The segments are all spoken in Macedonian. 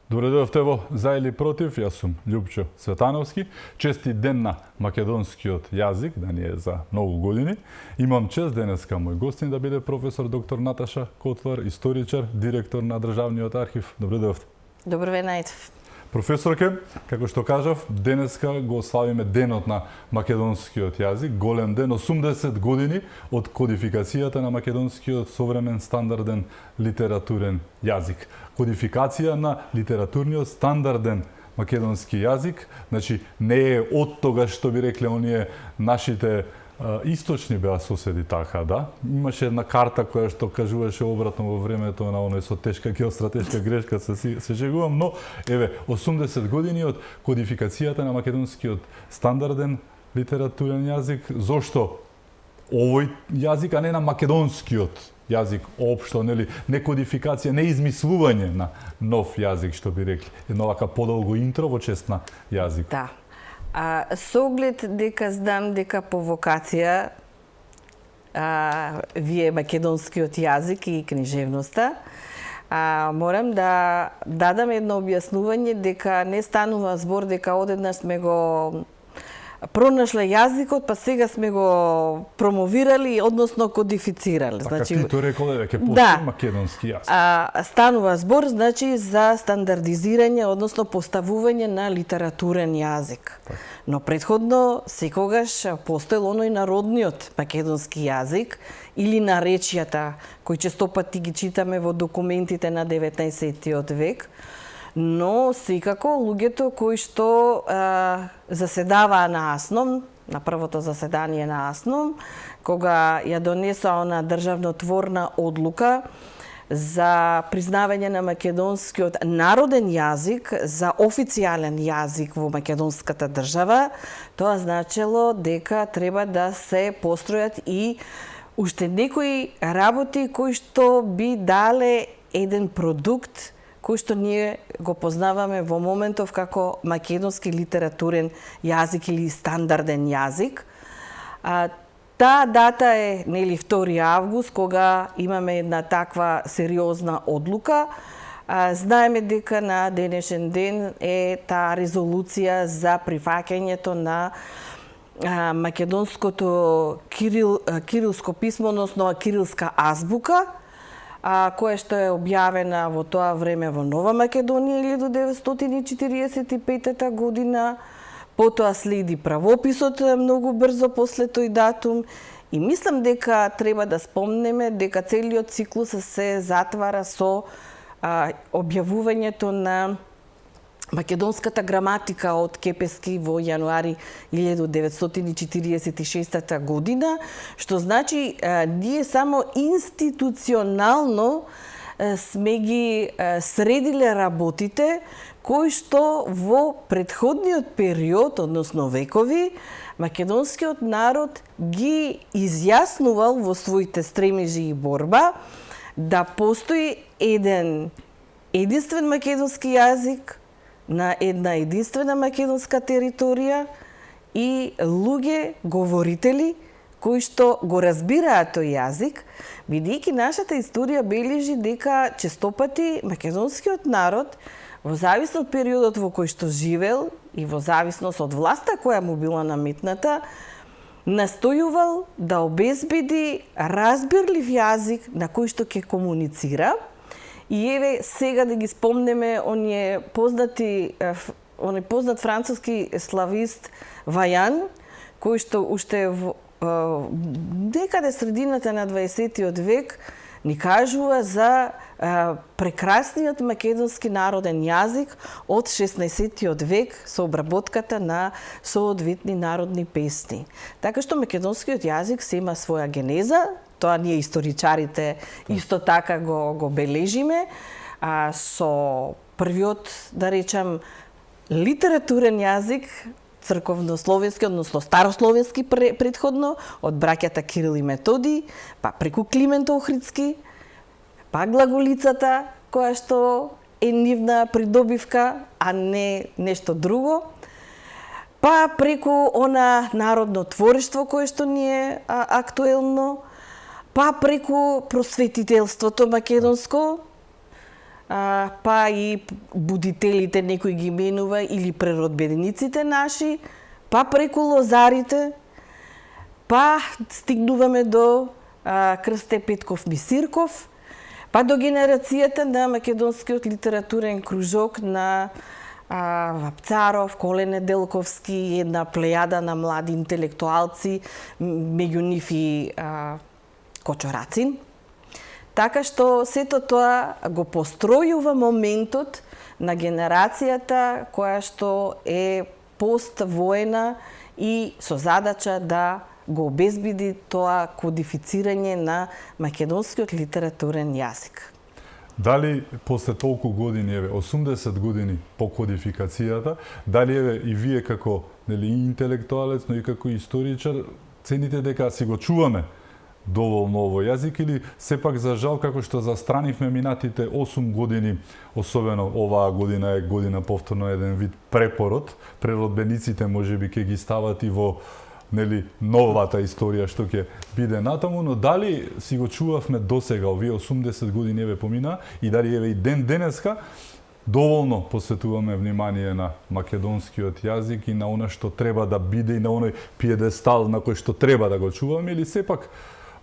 Добре дојавте во За или против, јас сум Љупчо Светановски. Честит ден на македонскиот јазик, да не е за многу години. Имам чест денеска мој гостин да биде професор доктор Наташа Котлар, историчар, директор на Државниот архив. Добре дојавте. Добро ве најдов. Професорке, како што кажав, денеска го славиме денот на македонскиот јазик, голем ден, 80 години од кодификацијата на македонскиот современ стандарден литературен јазик. Кодификација на литературниот стандарден македонски јазик, значи не е од тогаш што би рекле оние нашите источни беа соседи, така, да? Имаше една карта која што кажуваше обратно во времето на оној со тешка геостратешка грешка, се шегувам, но еве 80 години од кодификацијата на македонскиот стандарден литературен јазик. Зошто овој јазик, а не на македонскиот јазик општо, нели, не кодификација, не измислување на нов јазик, што би рекли. Едно вака подолго интро во чест на јазик. Да. Со оглед дека знам дека по вокација вие македонскиот јазик и книжевноста, морам да дадам едно објаснување дека не станува збор дека одеднаш сме го пронашле јазикот, па сега сме го промовирали, односно кодифицирали. Така значи, ти тоа реколе дека постои македонски јазик. Станува збор, значи, за стандардизирање, односно поставување на литературен јазик. Так. Но предходно секогаш постоел оној народниот македонски јазик или наречјата, кои честопати ги читаме во документите на 19-тиот век, но секако луѓето кои што заседаваа на АСНОМ, на првото заседание на АСНОМ, кога ја донесоа она државнотворна одлука за признавање на македонскиот народен јазик за официјален јазик во македонската држава, тоа значело дека треба да се постројат и уште некои работи кои што би дале еден продукт кој што ние го познаваме во моментов како македонски литературен јазик или стандарден јазик. Таа дата е, нели, 2 август, кога имаме една таква сериозна одлука. Знаеме дека на денешен ден е таа резолуција за прифаќањето на македонското кирилско писмо, односно кирилска азбука, која што е објавена во тоа време во Нова Македонија 1945 година. Потоа следи правописот многу брзо после тој датум и мислам дека треба да спомнеме дека целиот циклус се затвара со објавувањето на македонската граматика од Кепески во јануари 1946 година, што значи ние само институционално сме ги средиле работите кои што во претходниот период, односно векови, македонскиот народ ги изјаснувал во своите стремежи и борба да постои еден единствен македонски јазик на една единствена македонска територија и луѓе говорители кои што го разбираат тој јазик, бидејќи нашата историја бележи дека честопати македонскиот народ во зависност од периодот во кој што живел и во зависност од власта која му била наметната, настојувал да обезбеди разбирлив јазик на кој што ќе комуницира. И еве сега да ги спомнеме оној познат француски славист Вајан, кој што уште некаде средината на 20-тиот век ни кажува за прекрасниот македонски народен јазик од 16-тиот век со обработката на соодветни народни песни. Така што македонскиот јазик се има своја генеза, тоа ние историчарите исто така го бележиме, со првиот, да речам, литературен јазик, црковнословенски, односно старословенски предходно, од браќата Кирил и Методи, па преку Климент Охридски, па глаголицата, која што е нивна придобивка, а не нешто друго, па преку она народно творештво кое што ни е актуелно, па преку просветителството македонско, па и будителите некој ги менува или преродбениците наши, па преку лозарите, па стигнуваме до Крсте Петков Мисирков, па до генерацијата на македонскиот литературен кружок на Вапцаров, Коле Неделковски, една плејада на млади интелектуалци, меѓу нив и Кочо Рацин. Така што сето тоа го постројува моментот на генерацијата која што е поствоена и со задача да го обезбеди тоа кодифицирање на македонскиот литературен јазик. Дали после толку години, 80 години по кодификацијата, дали и вие како интелектуалец, но и како историчар, цените дека си го чуваме доволно овој јазик или сепак за жал како што застранивме минатите 8 години, особено оваа година е година повторно еден вид препород, преродбениците можеби ќе ги стават и во новата историја што ќе биде натаму, но дали си го чувавме досега овие 80 години помина и дали и денеска доволно посветуваме внимание на македонскиот јазик и на она што треба да биде и на оној пиедестал на кој што треба да го чуваме или сепак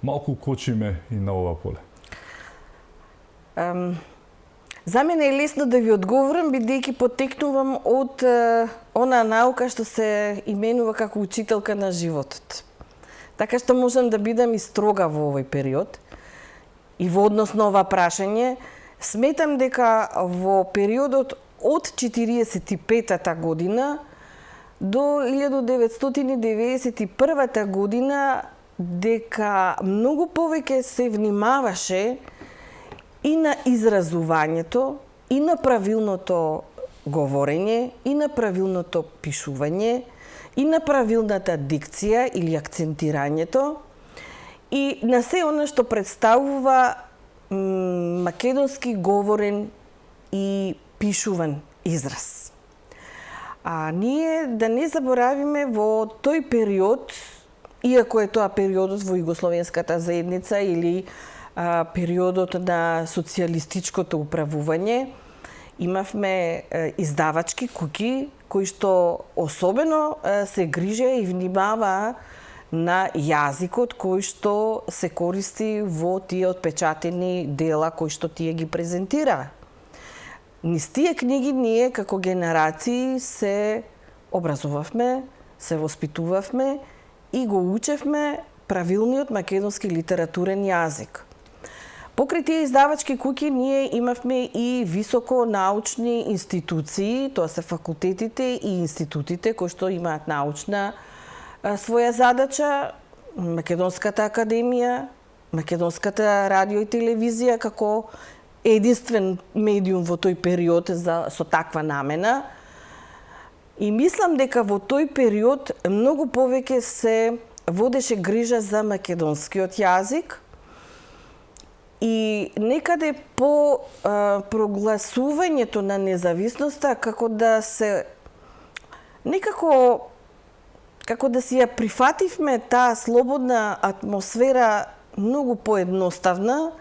малку кочиме и на ова поле? За мене е лесно да ви одговорам, бидејќи потекнувам од она наука што се именува како учителка на животот. Така што можам да бидам и строга во овој период. И во однос на ова прашање, сметам дека во периодот од 45-та година до 1991 година дека многу повеќе се внимаваше и на изразувањето, и на правилното говорење, и на правилното пишување, и на правилната дикција или акцентирањето, и на се она што представува македонски говорен и пишуван израз. Ние да не заборавиме во тој период, иако е тоа периодот во Југословенската заедница или периодот на социјалистичкото управување, имавме издавачки куќи кои што особено се грижеа и внимаваа на јазикот кој што се користи во тие отпечатени дела кои што тие ги презентираа. Низ тие книги ние како генерации се образувавме, се воспитувавме и го учевме правилниот македонски литературен јазик. Покрај тие издавачки куќи ние имавме и високо научни институции, тоа се факултетите и институтите кои што имаат научна своја задача, Македонската академија, Македонската радио и телевизија како единствен медиум во тој период со таква намена. И мислам дека во тој период многу повеќе се водеше грижа за македонскиот јазик и некаде по прогласувањето на независноста како да се како да си ја прифативме таа слободна атмосфера многу поедноставна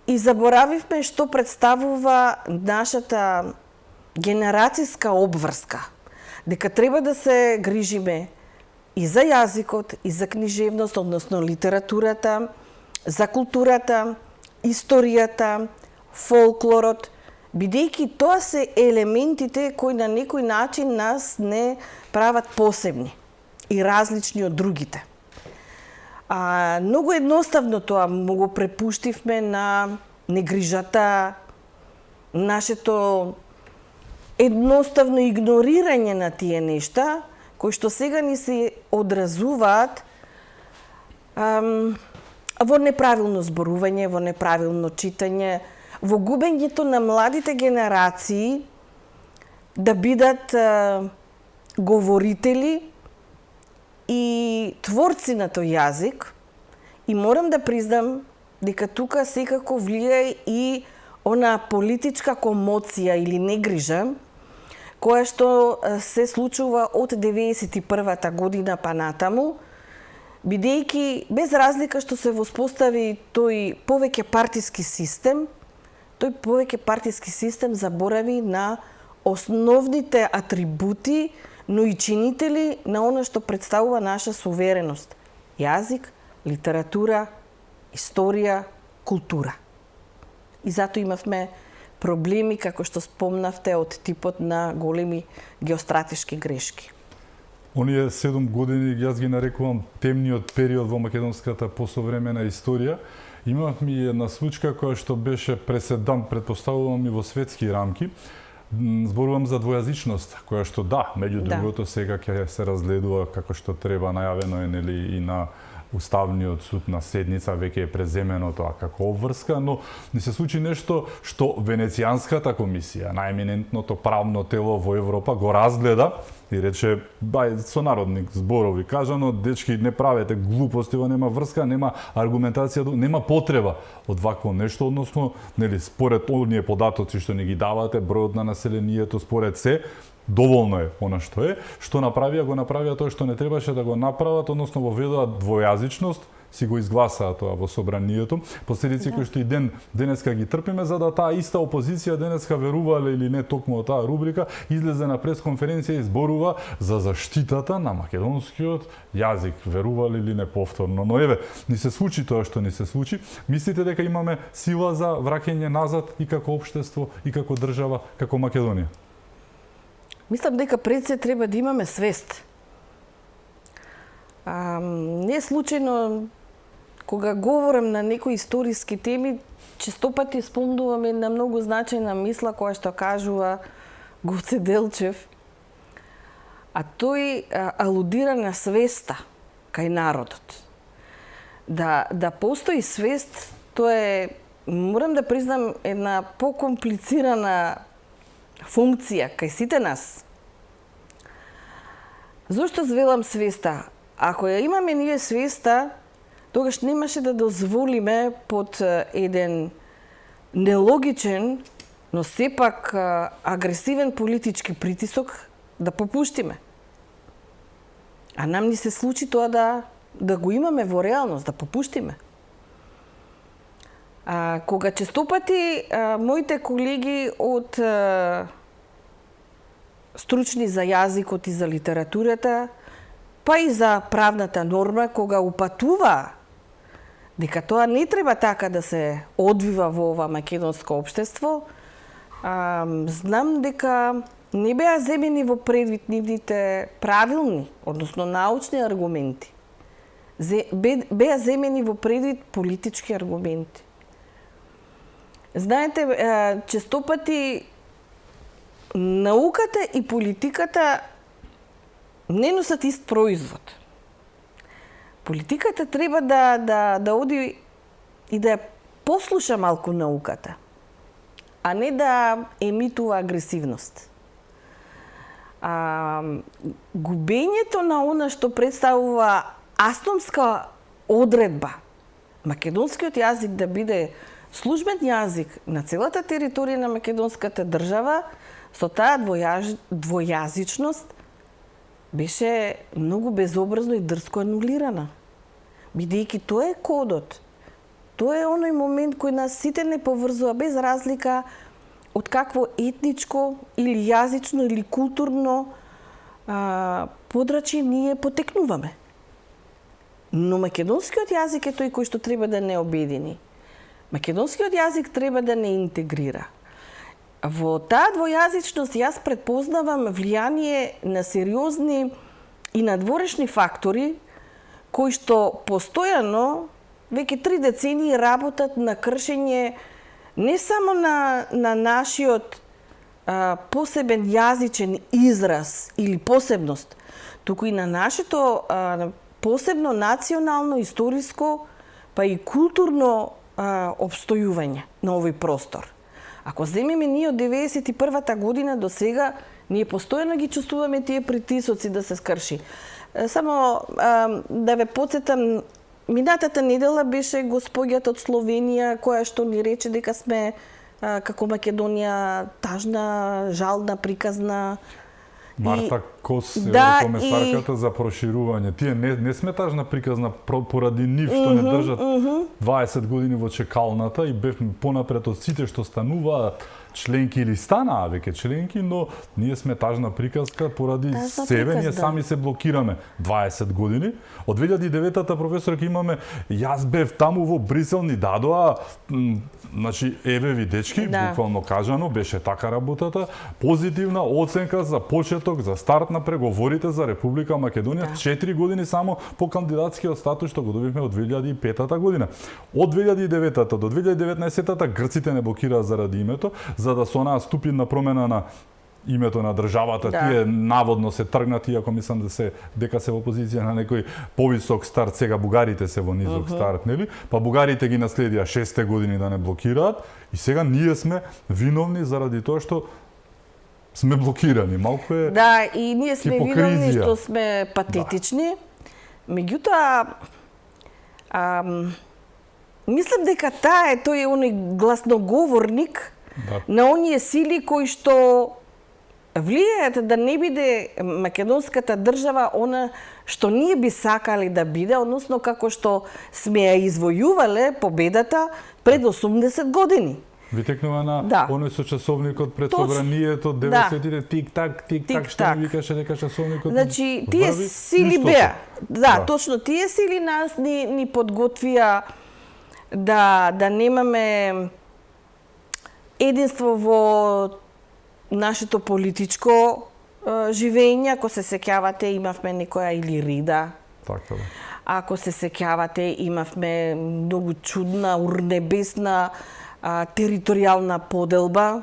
и заборавивме што представува нашата генерацијска обврска. Дека треба да се грижиме и за јазикот, и за книжевност, односно литературата, за културата, историјата, фолклорот, бидејќи тоа се елементите кои на некој начин нас не прават посебни и различни од другите. Многу едноставно тоа му го препуштивме на негрижата, нашето едноставно игнорирање на тие нешта, кои што сега ни се одразуваат во неправилно зборување, во неправилно читање, во губењето на младите генерации да бидат говорители и творци на тој јазик. И морам да признам дека тука секако влијае и она политичка комоција или негрижа, која што се случува од 91-та година па натаму, бидејќи без разлика што се воспостави тој повеќе партиски систем, тој повеќе партиски систем заборави на основните атрибути, но и чинители на она што представува наша сувереност. Јазик, литература, историја, култура. И затоа имавме проблеми, како што спомнавте, од типот на големи геостратешки грешки. Оние 7 години, јас ги нарекувам темниот период во македонската посовремена историја. Имавме и една случка која што беше преседан, предпоставувам и во светски рамки. Зборувам за двојазичност, која што меѓу другото сега ќе се разгледува како што треба, најавено е нели и на Уставниот суд на седница, веќе е преземено тоа како обврска, но ни се случи нешто што Венецијанската комисија, најеминентното правно тело во Европа, го разгледа и рече, со народник зборови кажано, дечки, не правете глупости, нема врска, нема аргументација, нема потреба од вакво нешто, односно, нели, според оние податоци што ни ги давате, бројот на населението, според се, доволно е она што е. Што направија? Го направија тоа што не требаше да го направат, односно воведоа двојазичност, си го изгласаа тоа во собранието. Последици кои што и денеска ги трпиме, за да таа иста опозиција денеска, верувале или не токму од таа рубрика, излезе на пресконференција и зборува за заштитата на македонскиот јазик, верувале или не повторно. Но еве, ни се случи тоа што ни се случи. Мислите дека имаме сила за враќање назад и како општество, и како држава, како Македонија? Мислам дека пред се треба да имаме свест. Не е случајно, кога говорам на некои историски теми, честопати спомнувам една многу значајна мисла која што кажува Гоце Делчев, а тој алудира на свеста кај народот. Да постои свест, тоа е, морам да признам, една покомплицирана функција кај сите нас. Зошто звелам свеста? Ако ја имаме ние свеста, тогаш немаше да дозволиме под еден нелогичен, но сепак агресивен политички притисок да попуштиме. А нам ни се случи тоа да го имаме во реалност, да попуштиме. Кога честопати моите колеги од стручни за јазикот и за литературата, па и за правната норма, кога упатува дека тоа не треба така да се одвива во ова македонско општество, знам дека не беа земени во предвид нивните правилни, односно научни аргументи. Беа земени во предвид политички аргументи. Знаете, честопати науката и политиката не носат ист производ. Политиката треба да оди и да ја послуша малку науката, а не да емитува агресивност. Губењето на она што представува астрономска одредба, македонскиот јазик да биде службен јазик на целата територија на македонската држава, со таа двојазичност беше многу безобразно и дрско анулирана. Бидејќи тоа е кодот. Тоа е оној момент кој нас сите не поврзува без разлика од какво етничко или јазично или културно подрачје ние потекнуваме. Но македонскиот јазик е тој кој што треба да не обедини. Македонскиот јазик треба да не интегрира. Во таа двојазичност јас предпознавам влијание на сериозни и надворешни фактори кои што постојано веќе 3 децении работат на кршење не само на нашиот посебен јазичен израз или посебност, туку и на нашето посебно национално, историско, па и културно обстојување на овој простор. Ако земеме ние од 91-та година до сега, ние постојано ги чувствуваме тие притисоци да се скрши. Само да ве потсетам, минатата недела беше госпоѓата од Словенија која што ни рече дека сме како Македонија тажна, жална, приказна. Марта Кос, Да, комесарката за проширување. Тие не сметажна приказна поради нив што не држат 20 години во чекалната и бевме понапред од сите што стануваат членки или станаа веќе членки, но ние сме тажна приказка поради себе, ние сами се блокираме 20 години. Од 2009-та професорка имаме, јас бев таму во Брисел, ни дадоа, значи, еве ви дечки, буквално кажано, беше така работата, позитивна оценка за почеток, за старт на преговорите за Република Македонија, 4 години само по кандидатскиот статус што го добивме од 2005 година. Од 2009-та до 2019-та грците не блокираа заради името, за да со онаа ступидна промена на името на државата, тие наводно се тргнати, иако мислам дека се во позиција на некој повисок старт, сега бугарите се во низок старт, нели? Па бугарите ги наследија 6 години да не блокираат и сега ние сме виновни заради тоа што сме блокирани. Малку е да, и ние сме виновни хипокризија. што сме патетични. Меѓутоа, мислам дека тој е оној гласноговорник на оние сили кои што влијаат да не биде македонската држава она што ние би сакале да биде, односно како што сме ја извојувале победата пред 80 години. Витекнува на оној со часовникот пред собранието, 90-тите, тик-так, што ми викаше дека часовникот. Значи, тие сили беа. Да, точно, тие сили нас ни подготвија да немаме единство во нашето политичко живење. Ако се сеќавате, имавме некоја или рида. Така да. Ако се сеќавате, имавме многу чудна, урнебесна територијална поделба,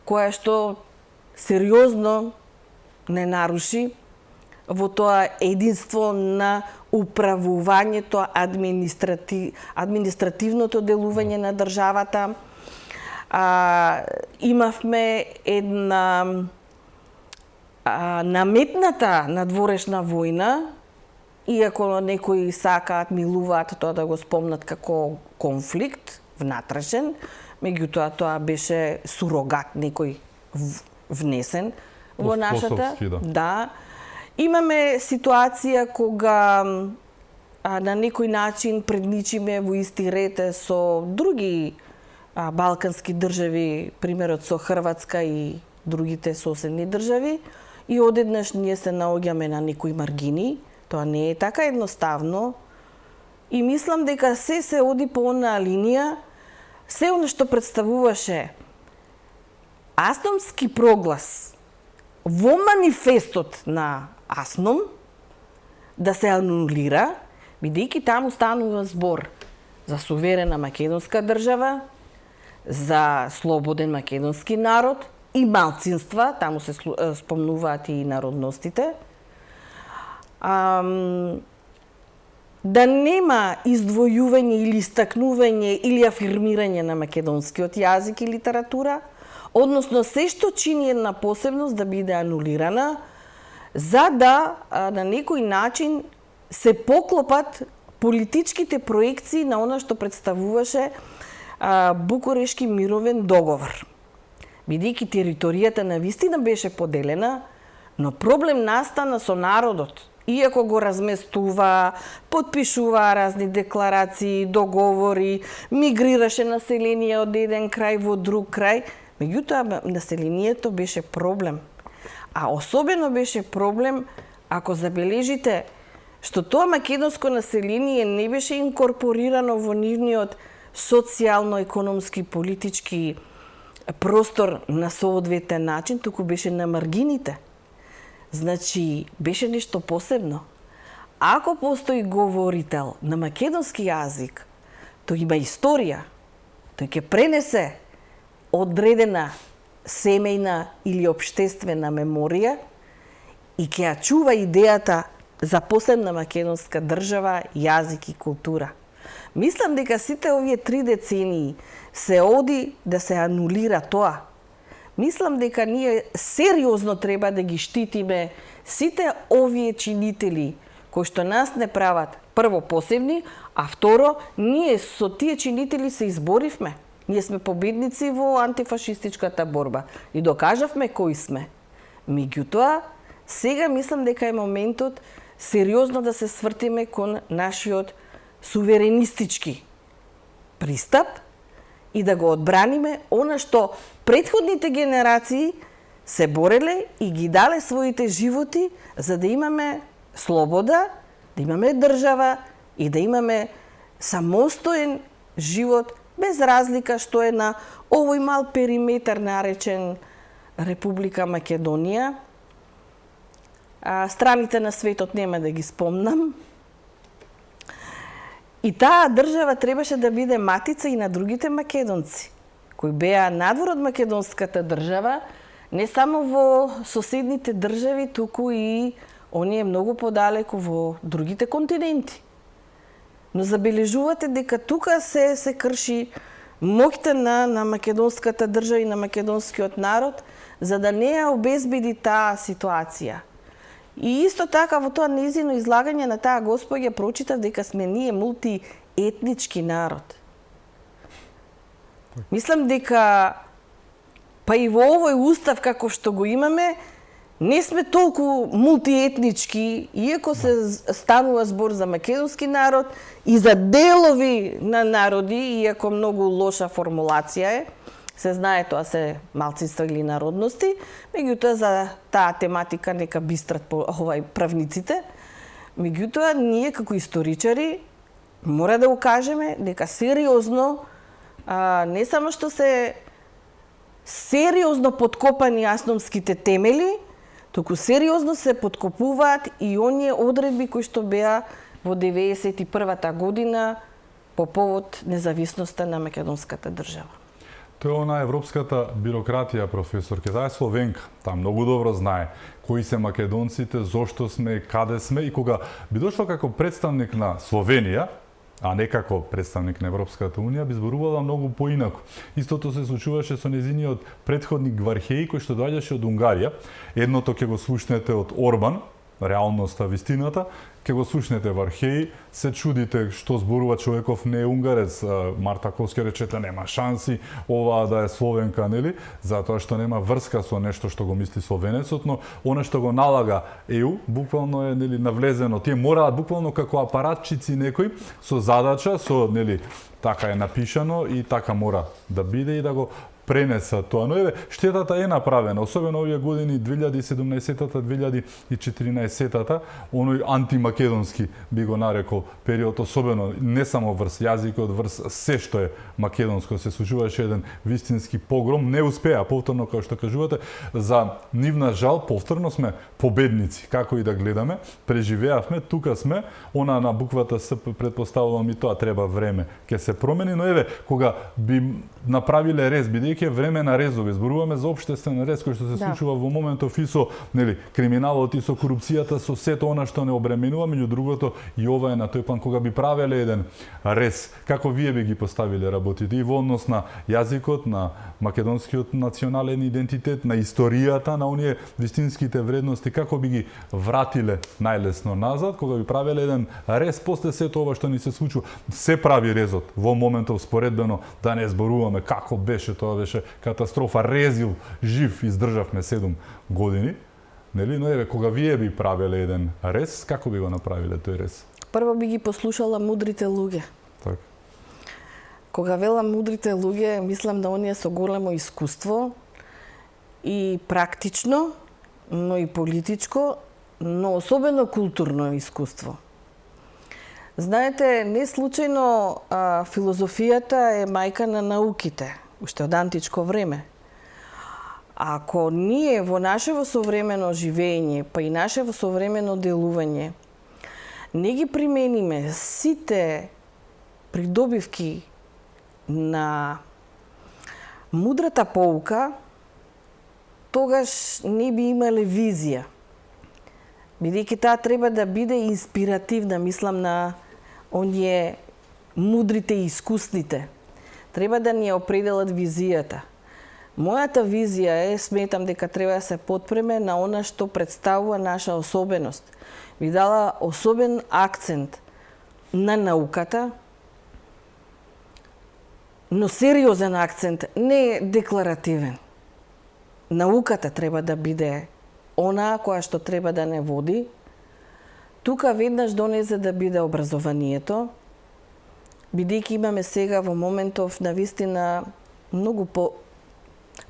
која што сериозно не наруши во тоа единство на управувањето, административното делување на државата. Имавме една наметната надворешна војна, иако некои сакаат, милуваат тоа да го спомнат како конфликт внатрешен, меѓутоа тоа беше сурогат некој внесен во нашата. Да. Имаме ситуација кога на некој начин предничиме во исти ред со други балкански држави, примерот со Хрватска и другите соседни држави, и одеднаш ние се наоѓаме на некои маргини. Тоа не е така едноставно. И мислам дека се оди по онаа линија, се оно што представуваше Асномски проглас во манифестот на Асном да се анулира, бидејќи таму станува збор за суверена македонска држава, за слободен македонски народ и малцинства, таму се спомнуваат и народностите. Да нема издвојување или истакнување или афирмирање на македонскиот јазик и литература, односно се што чини една посебност да биде анулирана, за да на некој начин се поклопат политичките проекции на она што представуваше Букурешки мировен договор. Бидејќи територијата навистина беше поделена, но проблем настана со народот. Иако го разместува, подпишува разни декларации, договори, мигрираше население од еден крај во друг крај, меѓутоа населението беше проблем. А особено беше проблем ако забележите што тоа македонско население не беше инкорпорирано во нивниот социјално-економски, политички простор на соодветен начин, туку беше на маргините. Значи, беше нешто посебно. Ако постои говорител на македонски јазик, тој има историја, тој ќе пренесе одредена семејна или општествена меморија и ќе ја чува идејата за посебна македонска држава, јазик и култура. Мислам дека сите овие 3 децении се оди да се анулира тоа. Мислам дека ние сериозно треба да ги штитиме сите овие чинители кои што нас не прават прво посебни, а второ, ние со тие чинители се изборивме. Ние сме победници во антифашистичката борба и докажавме кои сме. Меѓутоа, Сега мислам дека е моментот сериозно да се свртиме кон нашиот суверенистички пристап и да го одбраниме она што претходните генерации се бореле и ги дале своите животи за да имаме слобода, да имаме држава и да имаме самостоен живот без разлика што е на овој мал периметар наречен Република Македонија. Страните на светот нема да ги спомнам. И таа држава требаше да биде матица и на другите македонци, кои беа надвор од македонската држава, не само во соседните држави, туку и оние многу подалеку во другите континенти. Но забележувате дека тука се крши моќта на македонската држава и на македонскиот народ, за да не ја обезбеди таа ситуација. И исто така во тоа нејзино излагање на таа господја прочитав дека сме ние мултиетнички народ. Мислам дека па и во овој устав како што го имаме, не сме толку мултиетнички, иако се станува збор за македонски народ и за делови на народи, иако многу лоша формулација е. Се знае тоа се малцинства или народности, меѓутоа за таа тематика нека бистрат правниците. Меѓутоа ние како историчари мора да го кажеме дека сериозно не само што се сериозно подкопани асномските темели, туку сериозно се подкопуваат и оние одредби кои што беа во 91-та година по повод независноста на македонската држава. Тоа е она европската бирократија, професорке. Таа е Словенка. Таа многу добро знае кои се македонците, зошто сме, каде сме и кога би дошло како представник на Словенија, а не како представник на Европската Унија, би зборувала многу поинаку. Истото се случуваше со нејзиниот претходник Вархеј, кој што доаѓаше од Унгарија. Едното ќе го слушнете од Орбан, реалноста, вистината, ќе го слушнете Вархеј, се чудите што зборува човеков не е унгарец. Марта Коски речете нема шанси оваа да е словенка, нели? Затоа што нема врска со нешто што го мисли словенецот, но она што го налага ЕУ буквално е нели навлезено. Тие мораат буквално како апаратчици некои со задача, со нели така е напишано и така мора да биде и да го пренеса тоа. Но еве, штетата е направена, особено овие години 2017-та, 2014-та, оној антимакедонски би го нарекол период, особено не само врз јазикот, врз се што е македонско, се случуваше еден вистински погром, не успеа повторно како што кажувате, за нивна жал повторно сме победници, како и да гледаме, преживеавме, тука сме, она на буквата С претпоставувам и тоа треба време ќе се промени, но еве кога би направиле рез, бидејќи е време на резови, зборуваме за општествен рез кој што се случува во моментов и со нели криминалот и со корупцијата, со сето она што не обременува, меѓу другото и ова е на тој план кога би правеле еден рез, како вие би ги поставиле работите и во однос на јазикот, на македонскиот национален идентитет, на историјата, на оние вистинските вредности, како би ги вратиле најлесно назад, кога би правеле еден рез после сето ова што ни се случува. Се прави резот во моментов споредбено, да не зборуваме како беше, тоа беше катастрофа, резил жив издржавме 7 години, нели? Но еве кога вие би правеле еден рез, како би го направиле тој рез? Прво би ги послушала мудрите луѓе. Так. Кога велам мудрите луѓе, мислам на оние со големо искуство и практично, но и политичко, но особено културно искуство. Знаете, не случајно филозофијата е мајка на науките, уште од античко време. Ако ние во нашево современо живење, па и нашево современо делување, не ги примениме сите придобивки на мудрата поука, тогаш не би имале визија. Бидејќи таа треба да биде инспиративна, мислам на оние мудрите и искусните. Треба да ни определат визијата. Мојата визија е, сметам дека треба да се потпреме на она што представува наша особеност. Ви дала особен акцент на науката, но сериозен акцент, не декларативен. Науката треба да биде онаа која што треба да не води. Тука веднаш донесе да биде образованието, бидејќи имаме сега во моментов навистина многу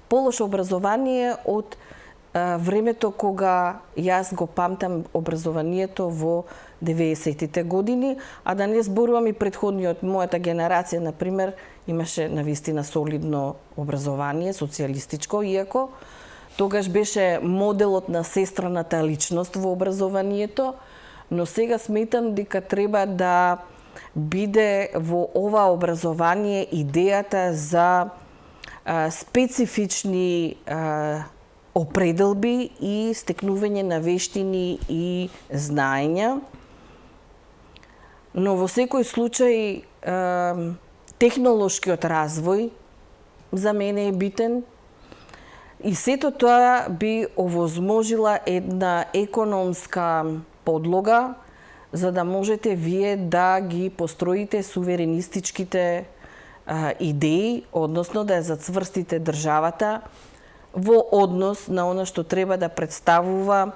полошо образование од времето кога јас го памтам образованието во 90-тите години, а да не зборувам и претходниот, мојата генерација, например, имаше навистина солидно образование, социјалистичко, иако тогаш беше моделот на сестраната личност во образованието, но сега сметам дека треба да биде во ова образование идејата за специфични определби и стекнување на вештини и знаења. Но во секој случај технолошкиот развој за мене е битен и сето тоа би овозможила една економска подлога за да можете вие да ги построите суверенистичките идеи, односно да ја зацврстите државата во однос на она што треба да представува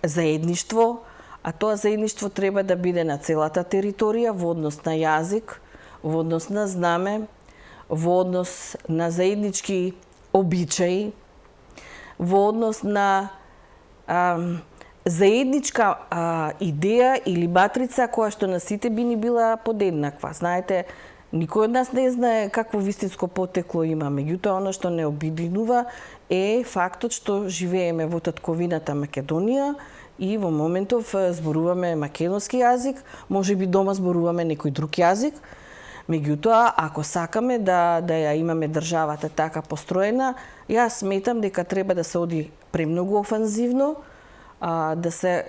заедништво, а тоа заедништво треба да биде на целата територија во однос на јазик, во однос на знаме, во однос на заеднички обичаи, во однос на заедничка идеја или матрица која што на сите би ни била подеднаква. Знаете, никој од нас не знае какво вистинско потекло има, меѓутоа она што не обединува е фактот што живееме во татковината Македонија и во моментов зборуваме македонски јазик, можеби дома зборуваме некој друг јазик, меѓутоа ако сакаме да ја имаме државата така построена, јас сметам дека треба да се оди премногу офанзивно, да се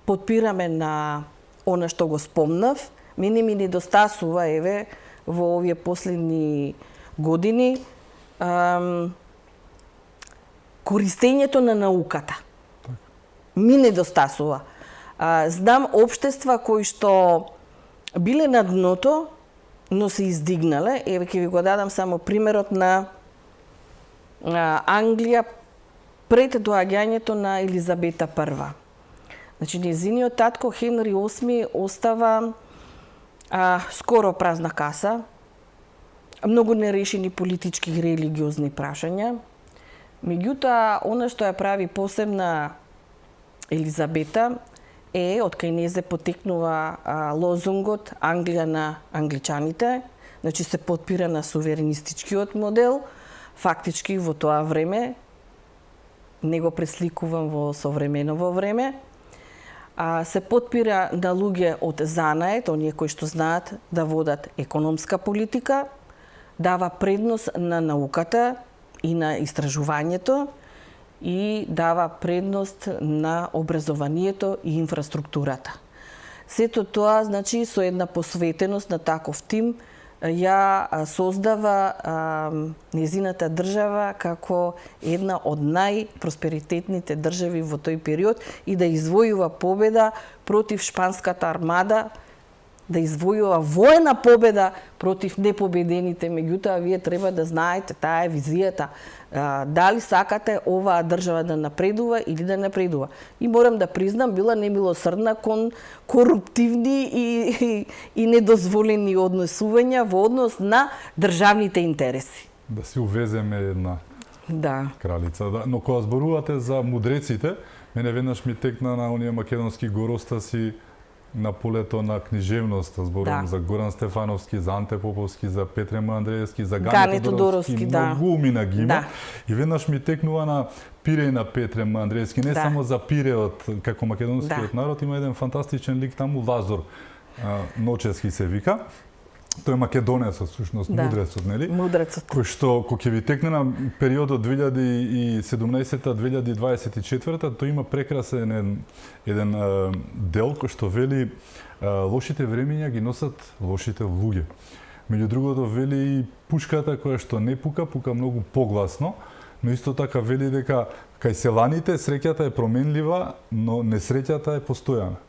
подпираме на она што го спомнав. Мене ми недостасува, еве, во овие последни години, користењето на науката. Ми недостасува. Знам општества кои што биле на дното, но се издигнале. Еве, ќе ви го дадам само примерот на Англија пред доаѓањето на Елизабета I. Значи, незиниот татко Хенри VIII остава скоро празна каса, многу нерешени политички и религиозни прашања. Меѓутоа, она што ја прави посебна Елизабета е, од кај незе потекнува лозунгот Англија на англичаните, значи се потпира на суверенистичкиот модел, фактички во тоа време, не го пресликувам во современово време, се потпира на луѓе од занает, оние кои што знаат да водат економска политика, дава предност на науката и на истражувањето и дава предност на образованието и инфраструктурата. Сето тоа, значи, со една посветеност на таков тим, ја создава незината држава како една од најпросперитетните држави во тој период и да извојува победа против шпанската армада, да извојува воена победа против непобедените. Меѓутоа, вие треба да знаете, таа е визијата. Дали сакате оваа држава да напредува или да напредува. И морам да признам, била немилосрдна кон коруптивни и недозволени однесувања во однос на државните интереси. Да си увеземе една кралица. Да. Но кога зборувате за мудреците, мене веднаш ми текна на оние македонски горостаси на полето на книжевноста. Зборувам за Горан Стефановски, за Анте Поповски, за Петре Андреевски, за Гане Тодоровски, многу умина ги има. И веднаш ми текнува на Пире на Петре Андреевски, не само за Пиреот како македонскиот народ, има еден фантастичен лик таму, Лазор Ночески се вика. Тој е македонецот, всушност, мудрецот, нели? Мудрецот. Кој што, кој ќе ви текне на периодот 2017-2024, тој има прекрасен еден дел кој што вели лошите времења ги носат лошите луѓе. Меѓу другото вели и пушката која што не пука, пука многу погласно, но исто така вели дека кај селаните среќата е променлива, но несреќата е постојана.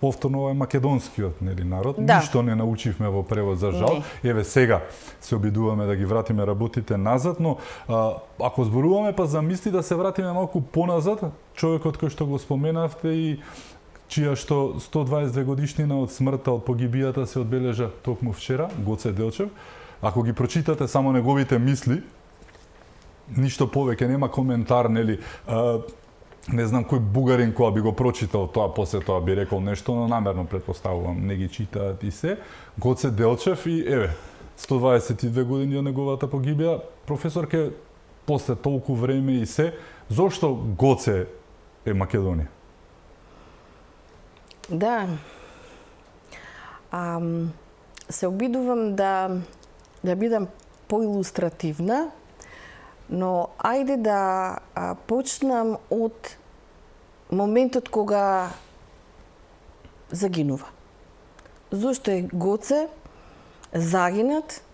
повторно ова е македонскиот народ. Да. Ништо не научивме во превод за жал. Еве сега се обидуваме да ги вратиме работите назад, но ако зборуваме па замисли да се вратиме малку поназад, човекот кој што го споменавте и чија што 122 годишнина од смртта, од погибијата се одбележа токму вчера, Гоце Делчев. Ако ги прочитате само неговите мисли, ништо повеќе нема коментар, нели, не знам кој бугарин која би го прочитал тоа, после тоа би рекол нешто, но намерно претпоставувам, не ги читаат и се. Гоце Делчев и еве, 122 години од неговата погибија, професорке, после толку време и се, зошто Гоце е Македонија? Да. Се обидувам да бидам поилустративна, но ајде да почнам од моментот кога загинува. Зошто е Гоце загинат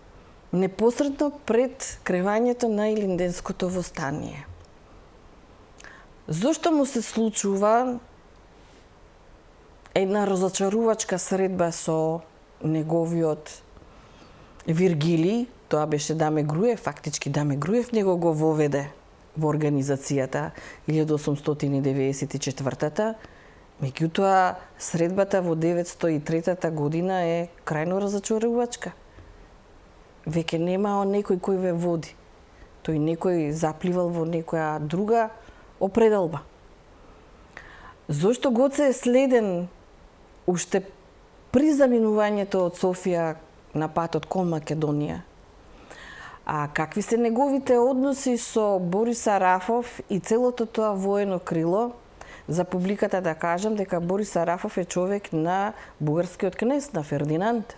непосредно пред кревањето на Илинденското востание? Зошто му се случува една разочарувачка средба со неговиот Виргилий, тоа беше Даме Груев, фактички Даме Груев него го воведе во организацијата 1894-та, меѓутоа средбата во 903 година е крајно разочарувачка. Веќе немао некој кој ве води. Тој некој запливал во некоја друга определба. Зошто Гоце е следен уште при заминувањето од Софија на патот кон Македонија? А какви се неговите односи со Борис Арафов и целото тоа воено крило? За публиката да кажам дека Борис Арафов е човек на бугарскиот кнез, на Фердинанд,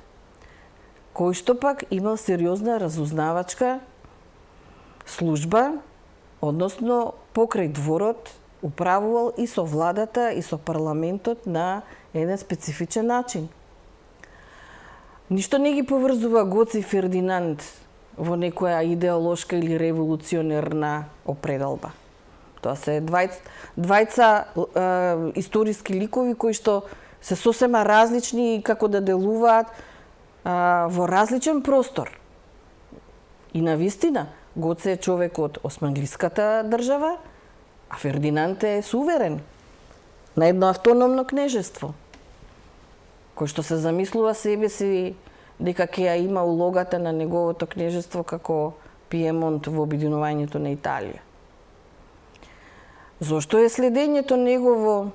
кој што пак имал сериозна разузнавачка служба, односно покрај дворот, управувал и со владата и со парламентот на еден специфичен начин. Ништо не ги поврзува Гоце и Фердинанд во некоја идеолошка или револуционерна определба. Тоа се двајца историски ликови кои што се сосема различни и како да делуваат во различен простор. И навистина, Гоце е човек од османлиската држава, а Фердинанд е суверен на едно автономно кнежество, кој што се замислува себе си дека ќе ја има улогата на неговото кнежество како Пиемонт во обединувањето на Италија. Зошто е следењето негово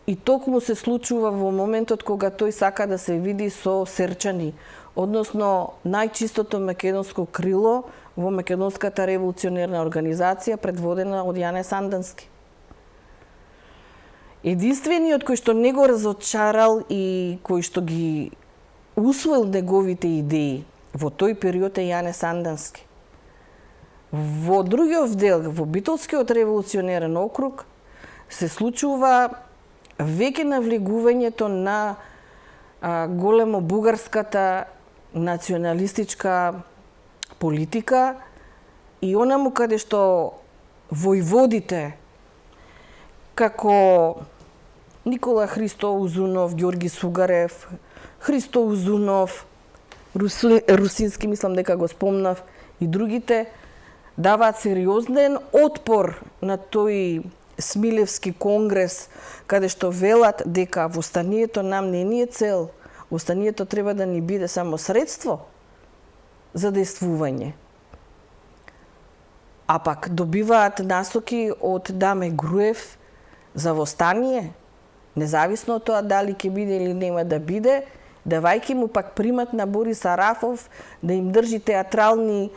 и токму се случува во моментот кога тој сака да се види со Серчани, односно најчистото македонско крило во Македонската револуционерна организација предводена од Јане Сандански. Единствениот кој што не го разочарал и кој што ги усвоил неговите идеи во тој период е Јане Сандански. Во другиот дел, во Битолскиот револуционерен округ, се случува веќе навлегувањето на големо бугарската националистичка политика и онаму каде што војводите како Никола Христо Узунов, Ѓорги Сугарев, Христо Узунов, Русински, мислам дека го спомнав, и другите, даваат сериозен отпор на тој Смилевски конгрес, каде што велат дека востанието нам не ни е цел, востанието треба да ни биде само средство за действување. А пак добиваат насоки од Даме Груев за востание, независно од тоа дали ќе биде или нема да биде, давајќи му пак примат на Борис Арафов да им држи театрални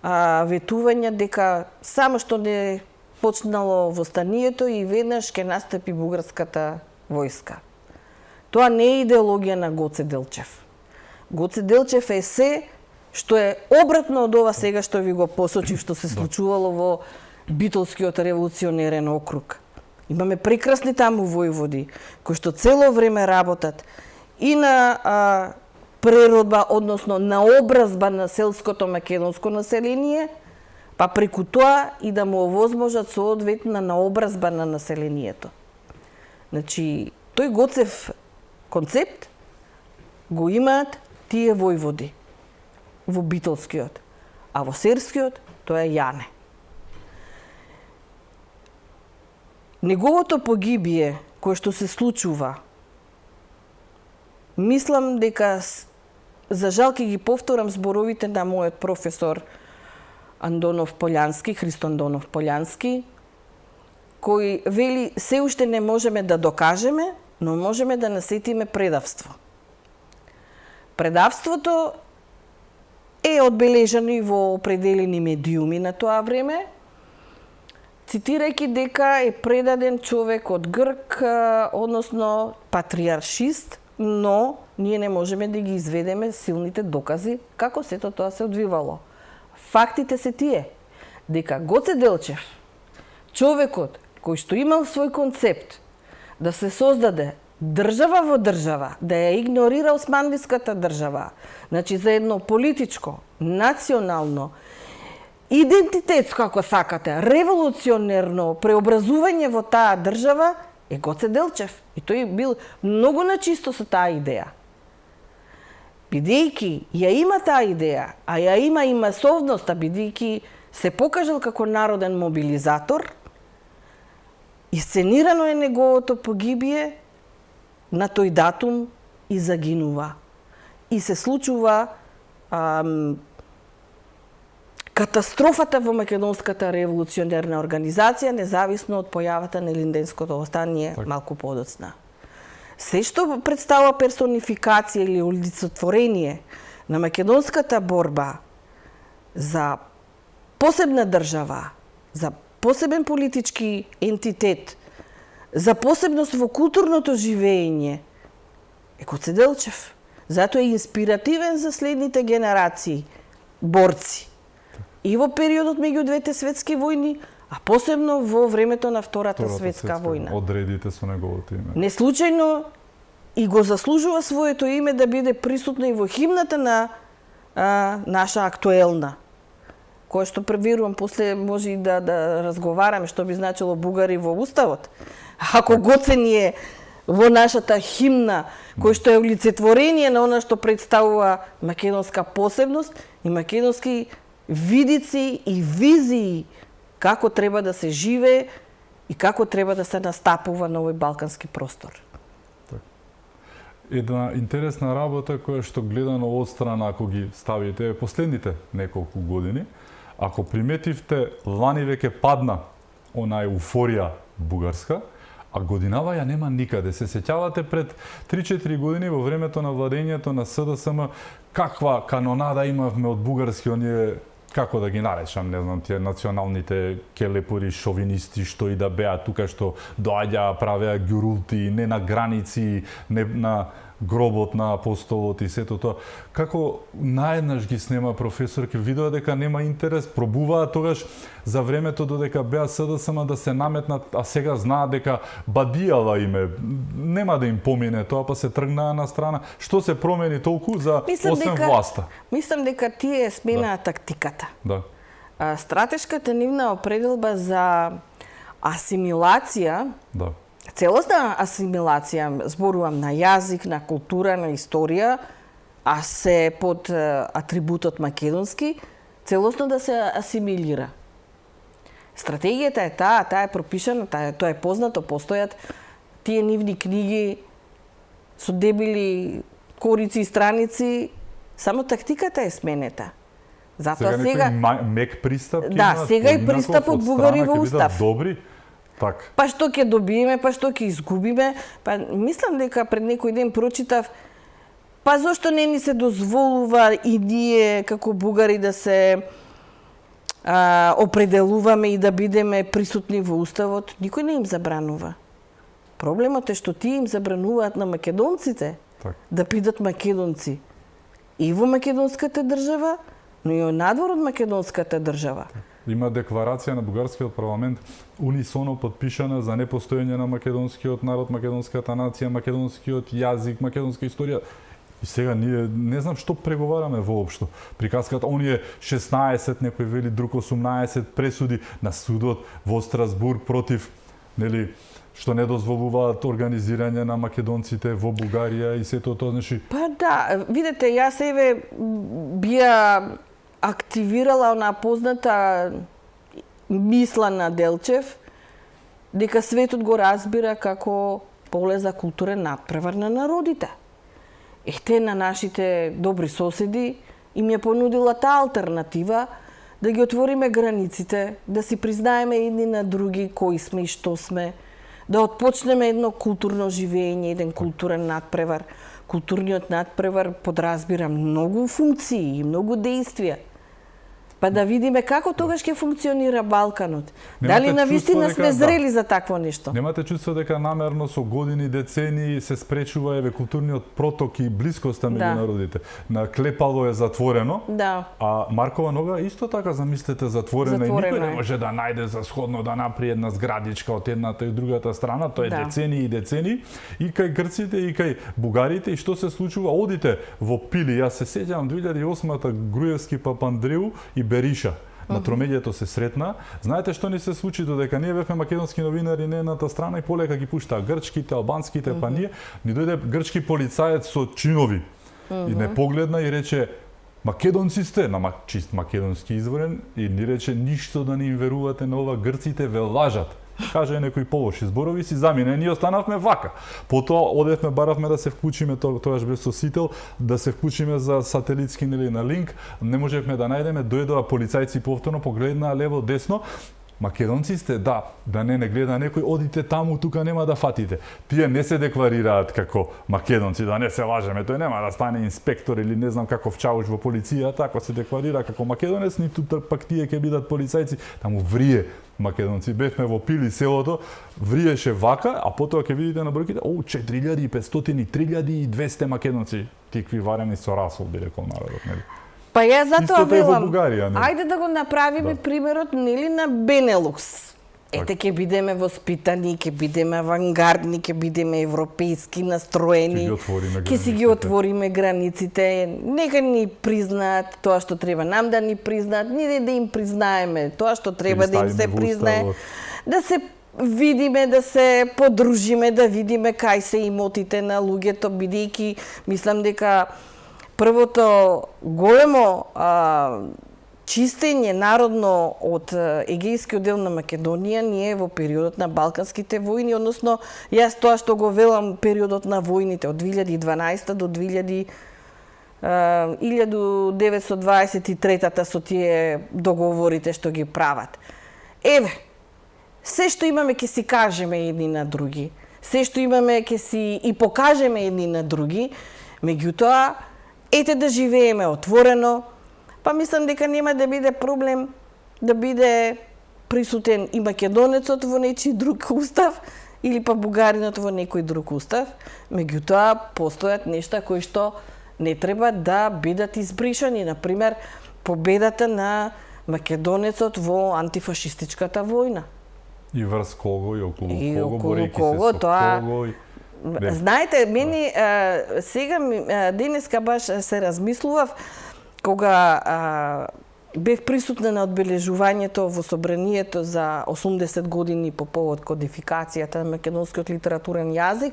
ветувања дека само што не почнало востанието и веднаш ќе настапи бугарската војска. Тоа не е идеологија на Гоце Делчев. Гоце Делчев е се што е обратно од ова сега што ви го посочив што се случувало во Битолскиот револуционерен округ. Имаме прекрасни таму војводи кои што цело време работат и на преродба, односно на образба на селското македонско население, па преку тоа и да му овозможат соодветна наобразба на населението. Значи, тој Гоцев концепт го имаат тие војводи во битолскиот, а во серскиот тоа е Јане. Неговото погибие кое што се случува, мислам дека за жал ќе ги повторам зборовите на мојот професор Андонов Полјански, Христо Андонов Полјански, кој вели се уште не можеме да докажеме, но можеме да насетиме предавство. Предавството е одбележано и во определени медиуми на тоа време, цитирајќи дека е предаден човек од грк, односно патриаршист, но ние не можеме да ги изведеме силните докази како сето тоа се одвивало. Фактите се тие, дека Гоце Делчев, човекот кој што имал свој концепт да се создаде држава во држава, да ја игнорира османлиската држава, значи за едно политичко, национално, идентитетско, ако сакате, револуционерно преобразување во таа држава е Гоце Делчев. И тој бил многу начисто со таа идеја. Бидејќи ја има таа идеја, а ја има и масовноста, бидејќи се покажал како народен мобилизатор, исценирано е неговото погибие на тој датум и загинува. И се случува катастрофата во Македонската револуционерна организација, независно од појавата на Илинденското остание малку подоцна. Се што представува персонификација или олицетворение на македонската борба за посебна држава, за посебен политички ентитет, за посебност во културното живење, е Гоце Делчев. Затоа е инспиративен за следните генерации борци. И во периодот меѓу двете светски војни, а посебно во времето на Втората светска војна. Одредите со неговото име. Не случајно и го заслужува своето име да биде присутно и во химната на наша актуелна, која што преверувам после може и да разговараме што би значило бугари во уставот. Ако Гоце ни е во нашата химна, кој што е олицетворение на она што представува македонска посебност и македонски видици и визии како треба да се живее и како треба да се настапува на овој балкански простор. Една интересна работа која што гледано од страна, ако ги ставите последните неколку години, ако приметивте, лани веќе падна она еуфорија бугарска, а годинава ја нема никаде. Се сеќавате пред 3-4 години во времето на владењето на СДСМ каква канонада имавме од бугарски оние, како да ги наречам, не знам, тие националните келепури, шовинисти, што и да беа тука, што доаѓаа, правеа ѓурулти, не на граници, не на гробот на апостолот и сето тоа. Како наеднаш ги снема професор, ке видоа дека нема интерес, пробуваа тогаш за времето додека беа СДСМ да се наметнат, а сега знаат дека Бадијава име нема да им помине тоа, па се тргнаа на страна. Што се промени толку за освен власта? Мислам дека тие сменаа тактиката. Да. Стратешката нивна определба за асимилација, целосна асимилација, зборувам на јазик, на култура, на историја, а се под атрибутот македонски, целосно да се асимилира. Стратегијата е таа е пропишана, тоа е познато, постојат тие нивни книги со дебели корици и страници, само тактиката е сменета. Затоа сега мек пристап сега и пристапот бугари во устав. Добри. Так. Па што ќе добиеме, па што ќе изгубиме. Па мислам дека пред некој ден прочитав, па зошто не ни се дозволува и ние како бугари да се определуваме и да бидеме присутни во уставот. Никој не им забранува. Проблемот е што тие им забрануваат на македонците да бидат македонци и во македонската држава, но и надвор од македонската држава. Има декларација на бугарскиот парламент унисоно подпишана за непостоење на македонскиот народ, македонската нација, македонскиот јазик, македонска историја. И сега ние не знам што преговараме воопшто. Приказката оние 16, некој вели друг 18 пресуди на судот во Страсбург против, нели, што не дозволуваат организирање на македонците во Бугарија и сето тоа, значи. Па да, видете, јас еве бија активирала она позната мисла на Делчев дека светот го разбира како поле за културен надпревар на народите. Ете, на нашите добри соседи им ја понудила таа алтернатива да ги отвориме границите, да си признаеме едни на други кои сме и што сме, да отпочнеме едно културно живење, еден културен надпревар. Културниот надпревар подразбира многу функции и многу действија. Па да видиме како тогаш ќе функционира Балканот. Дали навистина сме зрели за такво нешто? Немате чувство дека намерно со години, децении се спречува еве културниот проток и блискоста меѓу народите. На Клепало е затворено, а Маркова нога исто така, замислете, затворена и никој не може да најде за сходно да направи една зградичка од едната и другата страна, тоа е децении и децении, и кај грците и кај бугарите. И што се случува? Одите во Пили, јас се сеќавам 2008-та Груевски, Папандреу и Бериша. На тромеѓето се сретна. Знаете што ни се случи? Додека ние бевме македонски новинари на едната страна и полека ги пуштаа грчките, албанските, па ние, ни дојде грчки полицаец со чинови и не погледна и рече: македонци сте, на чист македонски изворен, и ни рече: ништо да не им верувате на ова, грците ве лажат. Каже некои полоши зборови, си замине, ние останавме вака. Потоа одевме, баравме да се вклучиме, тоаш бев со Сител, да се вклучиме за сателитски на линк, не можевме да најдеме, дојдоа полицајци повторно, погледнаа лево, десно. Македонци сте, да не гледа некој, одите таму, тука нема да фатите. Тие не се декларираат како македонци, да не се лажеме, тој нема да стане инспектор или не знам каков чауш во полицијата, ако се декларира како македонец, ниту пак тие ќе бидат полицајци, таму врие македонци. Бевме во Пили селото, вриеше вака, а потоа ќе видите на бројките, 4500, 3200 македонци, тикви варени со расол, би рекол народот, нели? Па ја затоа велам, Бугарија, ајде да го направиме примерот, нели, на Бенелукс. Ете, ќе бидеме воспитани, ќе бидеме авангардни, ќе бидеме европејски настроени, ќе си ги отвориме границите, нека ни признаат тоа што треба нам да ни признаат, ние да им признаеме тоа што треба да им се признае, да се видиме, да се подружиме, да видиме кај се имотите на луѓето, бидејќи мислам дека првото големо чистење народно од егејскиот дел на Македонија ние во периодот на Балканските војни, односно јас тоа што го велам периодот на војните од 2012 до 1923 со тие договорите што ги прават. Еве, се што имаме ќе си кажеме едни на други, се што имаме ќе си и покажеме едни на други, меѓутоа ете да живееме отворено, па мислам дека нема да биде проблем да биде присутен и македонецот во нечи друг устав или па бугаринот во некој друг устав, меѓутоа постојат нешта кои што не треба да бидат избришани, например победата на македонецот во антифашистичката војна. И врз кого и околу кого, борејќи се со кого. Знаете, мене сега денеска баш се размислував кога бев присутна на одбележувањето во собранието за 80 години по повод кодификацијата на македонскиот литературен јазик,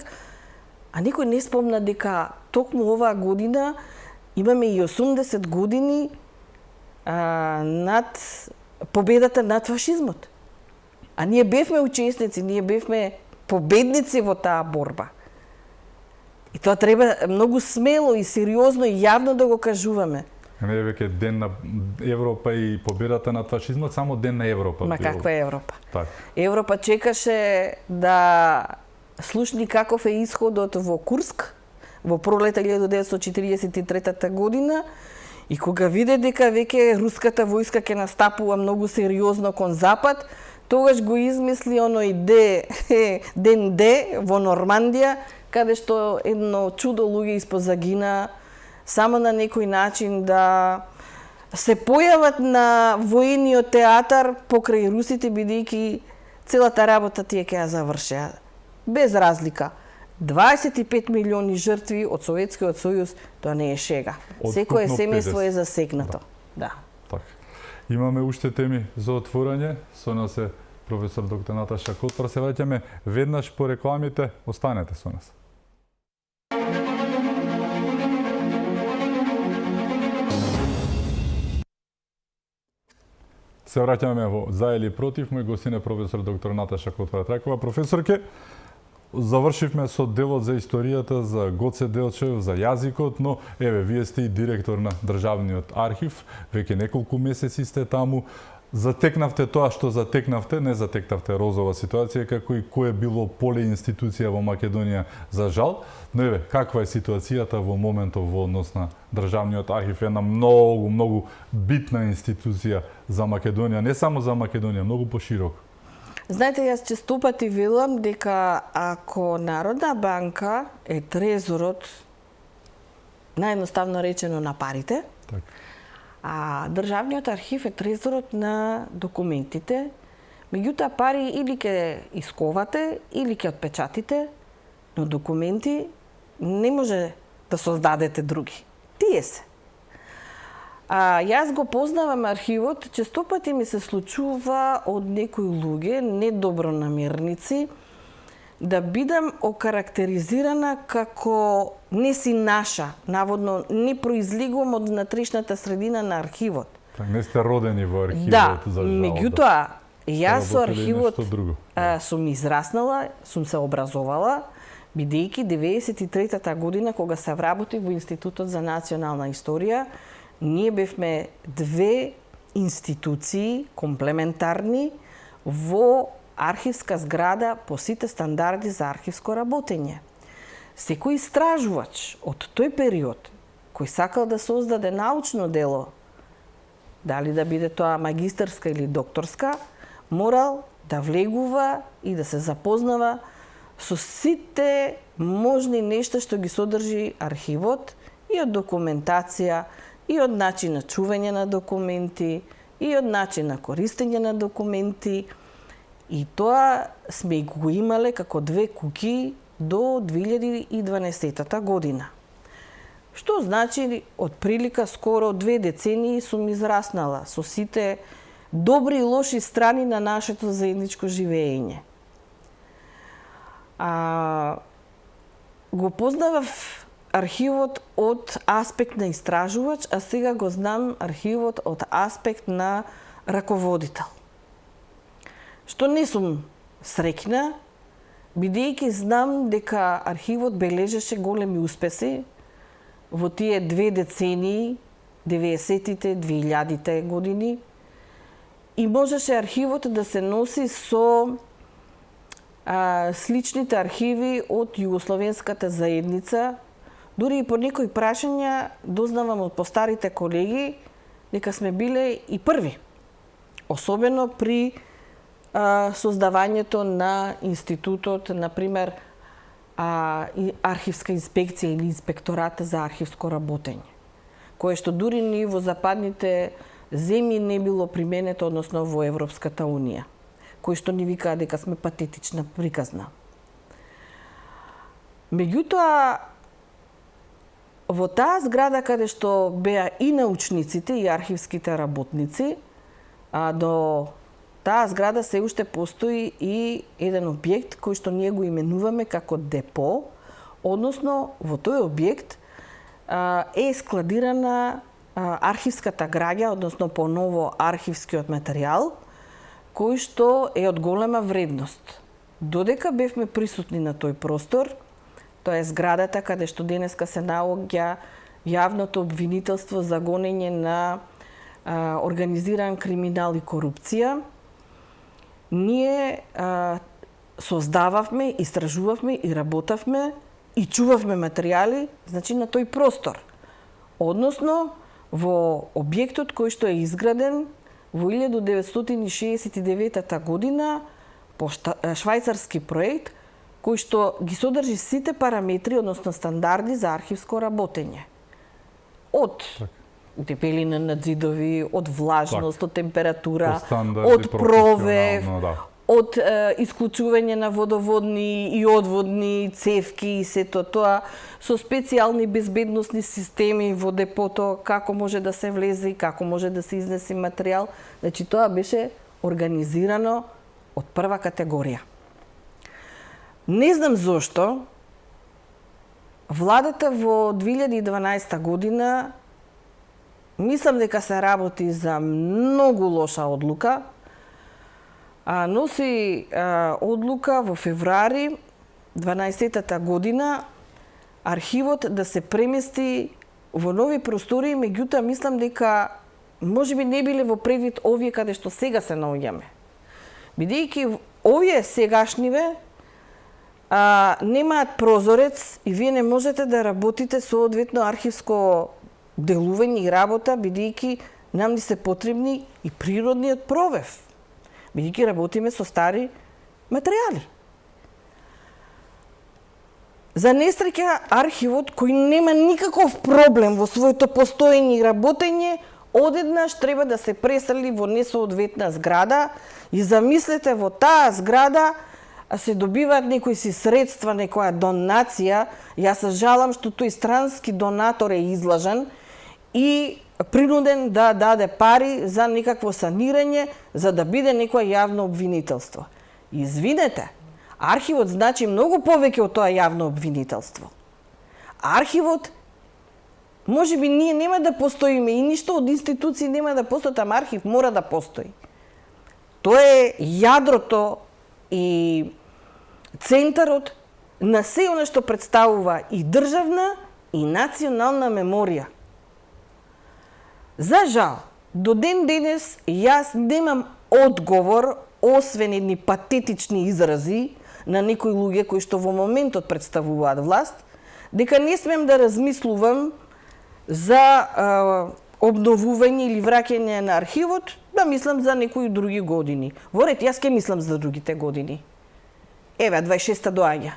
а никој не спомна дека токму оваа година имаме и 80 години над победата над фашизмот. А ние бевме учесници, ние бевме победници во таа борба. И тоа треба многу смело и сериозно и јавно да го кажуваме. Не е веќе ден на Европа и победата над фашизмот, само ден на Европа. Ма каква е Европа? Так. Европа чекаше да слушни каков е исходот во Курск во пролета 1943 година и кога виде дека веќе руската војска ќе настапува многу сериозно кон запад, тогаш го измисли оној ден Д во Нормандија, каде што едно чудо луѓе испозагина само на некој начин да се појават на воениот театар покрај русите, бидејќи целата работа тие ќе ја завршеа. Без разлика. 25 милиони жртви од Советскиот сојуз, тоа не е шега. Секое семејство е засегнато. Да. Так. Имаме уште теми за отворање. Со нас е професор доктор Наташа Котвар. Се враќаме веднаш по рекламите. Останете со нас. Се враќаме во За или против. Мој гостин е професор доктор Наташа Котвар-Тракова. Професорке, завршивме со делот за историјата, за Гоце Делчев, за јазикот, но еве, вие сте и директор на Државниот архив, веќе неколку месеци сте таму. Затекнавте тоа што затекнавте, не затекнавте розова ситуација, како и кој е било поле институција во Македонија за жал, но еве, каква е ситуацијата во моментов во однос на Државниот архив, една многу битна институција за Македонија, не само за Македонија, многу пошироко. Знаете, јас често пати велам дека ако Народна банка е трезорот, наједноставно речено, на парите, Так. а Државниот архив е трезорот на документите, меѓутоа пари или ќе исковате, или ќе отпечатите, но документи не може да создадете други. Тие се. Јас го познавам архивот, често пати ми се случува од некои луѓе, недобронамерници, да бидам окарактеризирана како не си наша, наводно не произлегувам од внатрешната средина на архивот. Так, не сте родени во архивот, Да, за жал. меѓутоа, јас со Работели архивот нешто друго. сум израснала, сум се образовала, бидејќи 93-та година, кога се вработи во Институтот за национална историја, ние бевме две институции комплементарни во архивска зграда по сите стандарди за архивско работење. Секој истражувач од тој период, кој сакал да создаде научно дело, дали да биде тоа магистарска или докторска, морал да влегува и да се запознава со сите можни нешта што ги содржи архивот, и од документација, и од начин на чување на документи, и од начин на користење на документи. И тоа сме го имале како две куќи до 2012 година. Што значи, од прилика скоро 2 децении сум израснала со сите добри и лоши страни на нашето заедничко живење. Го познавав архивот од аспект на истражувач, а сега го знам архивот од аспект на раководител. Што не сум среќна, бидејќи знам дека архивот бележеше големи успеси во тие 2 децении, 90-тите, 2000-те години, и можеше архивот да се носи со сличните архиви од југословенската заедница. Дури и по некои прашања дознавам од постарите колеги дека сме биле и први. Особено при создавањето на институтот, например, архивска инспекција или инспекторат за архивско работење, кое што дури ни во западните земји не било применето, односно во Европската Унија, кој што ни викаа дека сме патетична приказна. Меѓутоа, во таа зграда каде што беа и научниците и архивските работници, до таа зграда се уште постои и еден објект кој што ние го именуваме како депо, односно во тој објект е складирана архивската граѓа, односно поново архивскиот материјал, кој што е од голема вредност. Додека бевме присутни на тој простор, тоа е зградата каде што денеска се наоѓа јавното обвинителство за гонење на организиран криминал и корупција, ние создававме, истражувавме и работавме и чувавме материјали, значи на тој простор. Односно, во објектот кој што е изграден во 1969 година по швајцарски проект, кој што ги содржи сите параметри, односно стандарди за архивско работење. Од дебелина на ѕидови, од влажност, од температура, од провев, од исклучување на водоводни и одводни цевки и сето тоа, со специјални безбедносни системи во депото, како може да се влезе и како може да се изнесе материјал. Значи, тоа беше организирано од прва категорија. Не знам зошто владата во 2012 година мислам дека се работи за многу лоша одлука. Носи одлука во февруари 12-та година архивот да се премести во нови простори, меѓутоа мислам дека можеби не биле во предвид овие каде што сега се наоѓаме. Бидејќи овие сегашниве немаат прозорец и вие не можете да работите соодветно архивско делување и работа, бидејќи нам ни се потребни и природниот пробив. Бидејќи работиме со стари материјали. За несреќа, архивот, кој нема никаков проблем во своето постоење и работење, одеднаш треба да се пресели во несоодветна зграда и замислете, во таа зграда се добиваат некои си средства, некоја донација. Јас се жалам што тој странски донатор е излажен и принуден да даде пари за некакво санирање, за да биде некоја јавно обвинителство. Извинете, архивот значи многу повеќе од тоа јавно обвинителство. Архивот, можеби ние нема да постоиме и ништо од институции нема да постои, ама архив мора да постои. Тоа е јадрото и центарот на се она што представува и државна и национална меморија. За жал, до ден денес јас немам одговор, освен едни патетични изрази на некои луѓе кои што во моментот представуваат власт, дека не смем да размислувам за обновување или враќање на архивот, да мислам за некои други години. Во ред, јас ке мислам за другите години. Еве, 26-та доаѓа.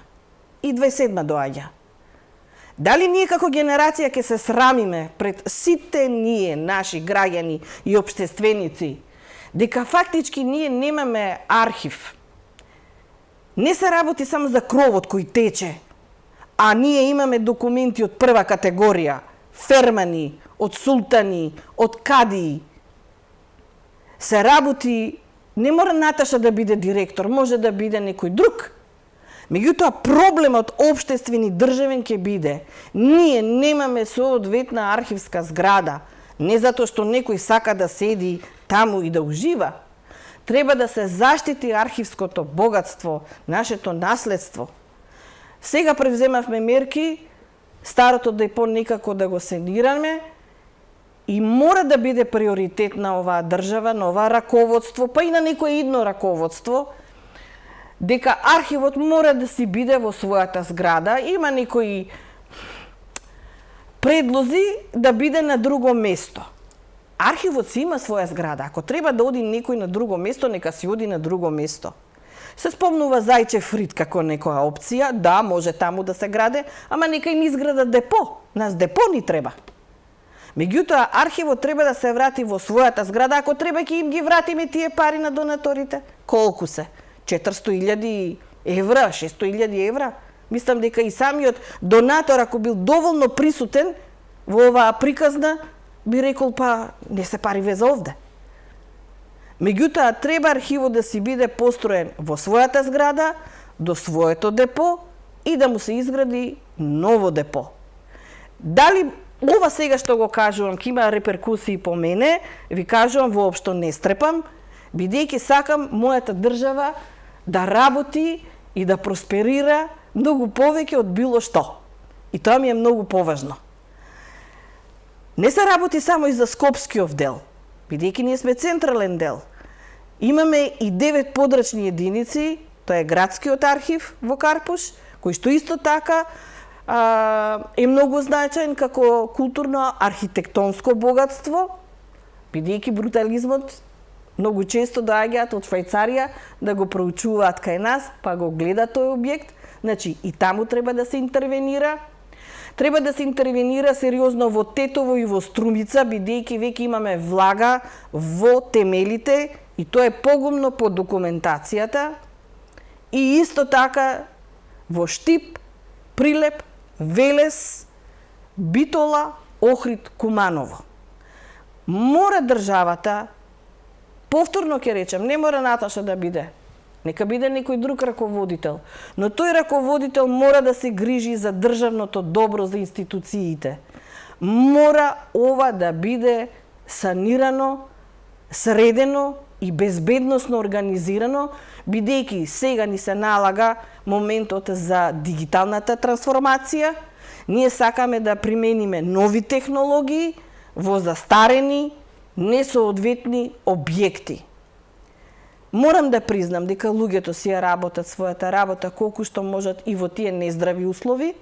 И 27-та доаѓа. Дали ние како генерација ќе се срамиме пред сите ние, наши граѓани и општественици, дека фактички ние немаме архив? Не се работи само за кровот кој тече, а ние имаме документи од прва категорија, фермани, од султани, од кадии. Се работи, не мора Наташа да биде директор, може да биде некој друг. Меѓутоа, проблемот општествен и државен ќе биде. Ние немаме соодветна архивска зграда, не затоа што некој сака да седи таму и да ужива. Треба да се заштити архивското богатство, нашето наследство. Сега превземавме мерки, старото депо некако да го санираме и мора да биде приоритет на оваа држава, на оваа раководство, па и на некое идно раководство, дека архивот мора да си биде во својата зграда. Има некои предлози да биде на друго место. Архивот си има своја зграда. Ако треба да оди некој на друго место, нека си оди на друго место. Се спомнува Зајчев Рид како некоја опција, да, може таму да се граде, ама нека им изградат депо. Нас депо ни треба. Меѓутоа, архивот треба да се врати во својата зграда, ако треба ќе им ги вратиме тие пари на донаторите. Колку се? 400.000 евра, 600.000 евра? Мислам дека и самиот донатор, ако бил доволно присутен во оваа приказна, би рекол, па не се пари ве за овде. Меѓутоа, треба архивот да си биде построен во својата зграда, до своето депо и да му се изгради ново депо. Дали ова сега што го кажувам ќе има реперкусии по мене, ви кажувам воопшто не стрепам, бидејќи сакам мојата држава да работи и да просперира многу повеќе од било што. И тоа ми е многу поважно. Не се работи само и за Скопскиот дел, бидејќи ние сме централен дел. Имаме и 9 подрачни единици, тоа е градскиот архив во Карпуш, кој што исто така е многу значаен како културно-архитектонско богатство, бидејќи брутализмот многу често доаѓаат од Швајцарија да го проучуваат кај нас, па го гледа тој објект. Значи, и таму треба да се интервенира. Треба да се интервенира сериозно во Тетово и во Струмица, бидејќи веќе имаме влага во темелите и тоа е погумно по документацијата. И исто така во Штип, Прилеп, Велес, Битола, Охрид, Куманово. Мора државата, повторно ќе речем, не мора Наташа да биде нека биде некој друг раководител, но тој раководител мора да се грижи за државното добро, за институциите. Мора ова да биде санирано, средено и безбедносно организирано, бидејќи сега ни се налага моментот за дигиталната трансформација. Ние сакаме да примениме нови технологии во застарени, несоодветни објекти. Морам да признам дека луѓето си ја работат својата работа колку што можат и во тие нездрави услови,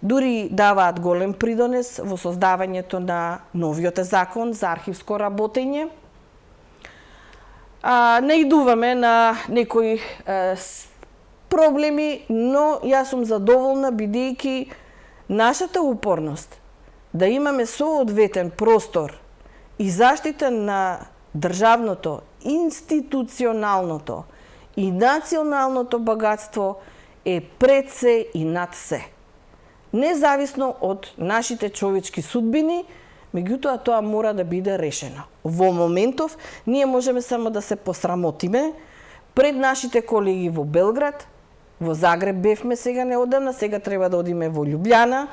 дури даваат голем придонес во создавањето на новиот закон за архивско работење. Наидуваме на некои проблеми, но јас сум задоволна бидејќи нашата упорност да имаме соодветен простор и заштита на државното, институционалното и националното богатство е пред се и над се. Независно од нашите човечки судбини, меѓутоа тоа мора да биде решено. Во моментов ние можеме само да се посрамотиме пред нашите колеги во Белград, во Загреб бевме сега неодамна, сега треба да одиме во Љубљана.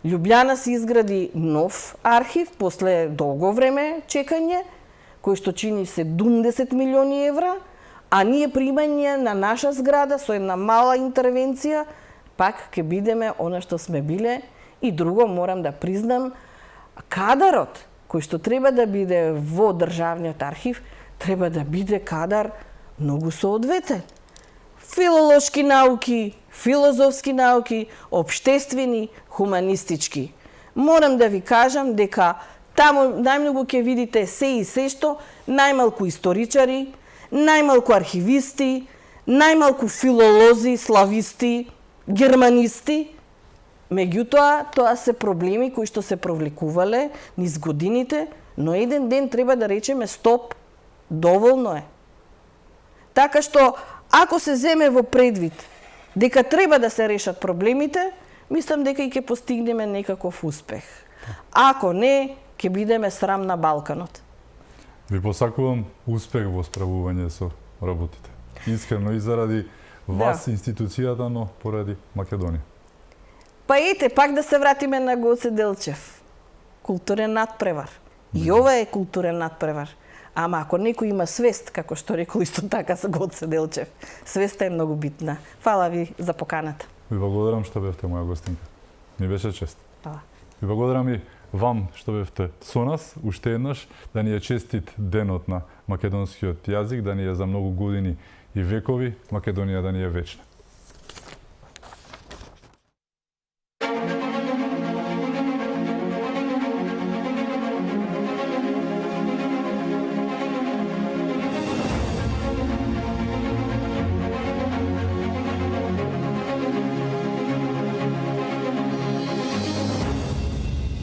Љубљана се изгради нов архив после долго време чекање, кој што чини 70 милиони евра, а ние примање на наша зграда со една мала интервенција, пак ќе бидеме она што сме биле. И друго, морам да признам, кадарот кој што треба да биде во државниот архив, треба да биде кадар многу соодветен. Филолошки науки, филозофски науки, општествени, хуманистички. Морам да ви кажам дека таму најмногу ќе видите се и се што, најмалку историчари, најмалку архивисти, најмалку филолози, слависти, германисти. Меѓутоа, тоа се проблеми кои што се провлекувале низ годините, но еден ден треба да речеме стоп, доволно е. Така што, ако се земе во предвид дека треба да се решат проблемите, мислам дека и ќе постигнеме некаков успех. Ако не, ќе бидеме срам на Балканот. Ви посакувам успех во справување со работите. Искрено и заради вас, институцијата, но поради Македонија. Па ете, пак да се вратиме на Гоце Делчев. Културен надпревар. И ова е културен надпревар. Ама ако некој има свест, како што рекол исто така со Гоце Делчев, свеста е многу битна. Фала ви за поканата. Ви благодарам што бевте моја гостинка. Ми беше чест. Фала. Ви благодарам и вам што бевте со нас, уште еднаш, да ни е честит денот на македонскиот јазик, да ни е за многу години и векови, Македонија да ни е вечна.